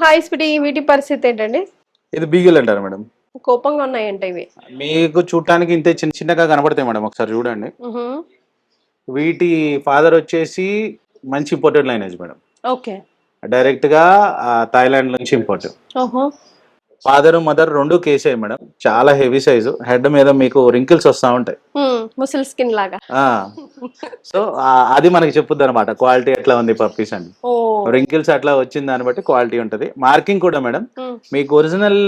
Hi Sweety, వీటి పరిస్థితి ఏంటండి? ఇది బీగిల్ అంటారు మేడం. కోపంగా ఉన్నాయంట ఇవి. మీకు చూడటానికి ఇంతే చిన్నగా కనబడతాయి మేడం, ఒకసారి చూడండి. హుహు. వీటి ఫాదర్ వచ్చేసి మంచి imported lineage madam. Okay. Direct గా థాయిలాండ్ నుంచి ఇంపోర్ట్. ఓహో! ఫాదర్ మదర్ రెండు కేసే మేడం. చాలా హెవీ సైజు, హెడ్ మీద మీకు రింకిల్స్ వస్తూ ఉంటాయి. ముసలి స్కిన్ లాగా. సో అది మనకి చెప్పుద్ది అనమాట క్వాలిటీ ఎట్లా ఉంది పప్పీస్ అని. ఓ. రింకిల్స్ అట్లా వచ్చిన దాన్ని బట్టి క్వాలిటీ ఉంటది. మార్కింగ్ కూడా మేడం, హ్మ్. మీకు ఒరిజినల్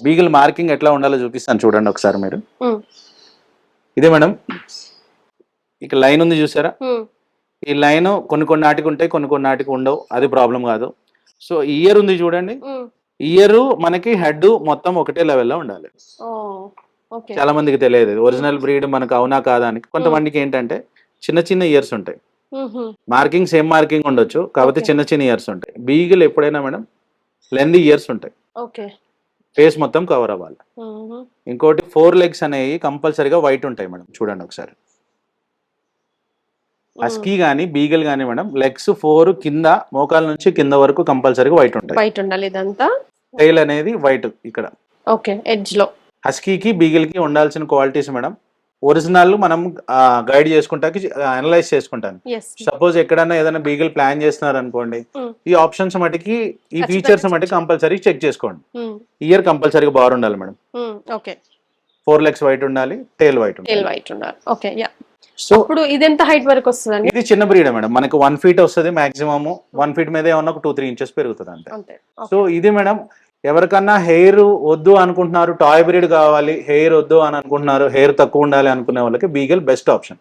బీగిల్ మార్కింగ్ ఎట్లా ఉండాలో చూపిస్తాను చూడండి ఒకసారి మీరు. హ్మ్. ఇదే మేడం, ఇక లైన్ ఉంది చూసారా? హ్మ్. ఈ లైన్ కొన్ని నాటికి ఉంటాయి, కొన్ని నాటికి ఉండవు. అది ప్రాబ్లం కాదు. సో ఇయర్ ఉంది చూడండి, హ్మ్. ఇయర్ మనకి హెడ్ మొత్తం ఒకటే లెవెల్లో ఉండాలి. ఓ. ఓకే. చాలా మందికి తెలియదు ఒరిజినల్ బ్రీడ్ మనకు అవునా కాదా అని. కొంతమందికి ఏంటంటే చిన్న ఇయర్స్ ఉంటాయి. హుహు. మార్కింగ్ సేమ్ మార్కింగ్ ఉండొచ్చు, కాకపోతే Okay. చిన్న ఇయర్స్ ఉంటాయి. బీగిల్ ఎప్పుడైనా మేడం లెంత్ ఇయర్స్ ఉంటాయి. ఓకే. ఫేస్ మొత్తం కవర్ అవ్వాలి. హుహు. ఇంకోటి 4 legs అనేవి కంపల్సరీగా వైట్ ఉంటాయి మేడం. చూడండి ఒకసారి. హస్కీ గానీ బీగల్ గానీ మేడం, లెగ్స్ 4 కింద మోకాల నుంచి కింద వరకు కంపల్సరీగా వైట్ ఉంటాయి. బయట ఉండాలి ఇదంతా. టైల్ అనేది వైట్ ఇక్కడ. ఓకే. ఎడ్జ్ లో. హస్కీకి బీగిల్ కి ఉండాల్సిన క్వాలిటీస్ మేడం, ఒరిజినల్ మనం గైడ్ చేసుకుంటాకి అనలైజ్ చేసుకుంటాను. ఎస్. సపోజ్ ఎక్కడన్నా ఏదైనా బీగిల్ ప్లాన్ చేస్తున్నారు అనుకోండి, ఈ ఆప్షన్స్ మటుకి ఈ ఖచ్చితంగా ఫీచర్స్ check మటుకి కంపల్సరీ చెక్ చేసుకోండి. హ్మ్. ఇయర్ కంపల్సరీగా బార్ ఉండాలి మేడం. ఓకే. 4 legs వైట్ ఉండాలి, టైల్ వైట్ ఉండాలి. టేల్ వైట్ ఉండాలి. ఓకే. యా. సో ఇప్పుడు ఇది ఎంత హైట్ వరకు వస్తుందండి? ఇది చిన్న బ్రీడ్ మేడం, మనకు 1 feet వస్తుంది మాక్సిమం. 1 feet మీద ఏమన్నా ఒక 2-3 inches పెరుగుతుంది అంతే. అంతే. సో ఇది మేడం, ఎవరికన్నా హెయిర్ వద్దు అనుకుంటున్నారు, టాయ్ బ్రీడ్ కావాలి, హెయిర్ వద్దు అని అనుకుంటున్నారు, హెయిర్ తక్కువ ఉండాలి అనుకునే వాళ్ళకి బీగల్ బెస్ట్ ఆప్షన్.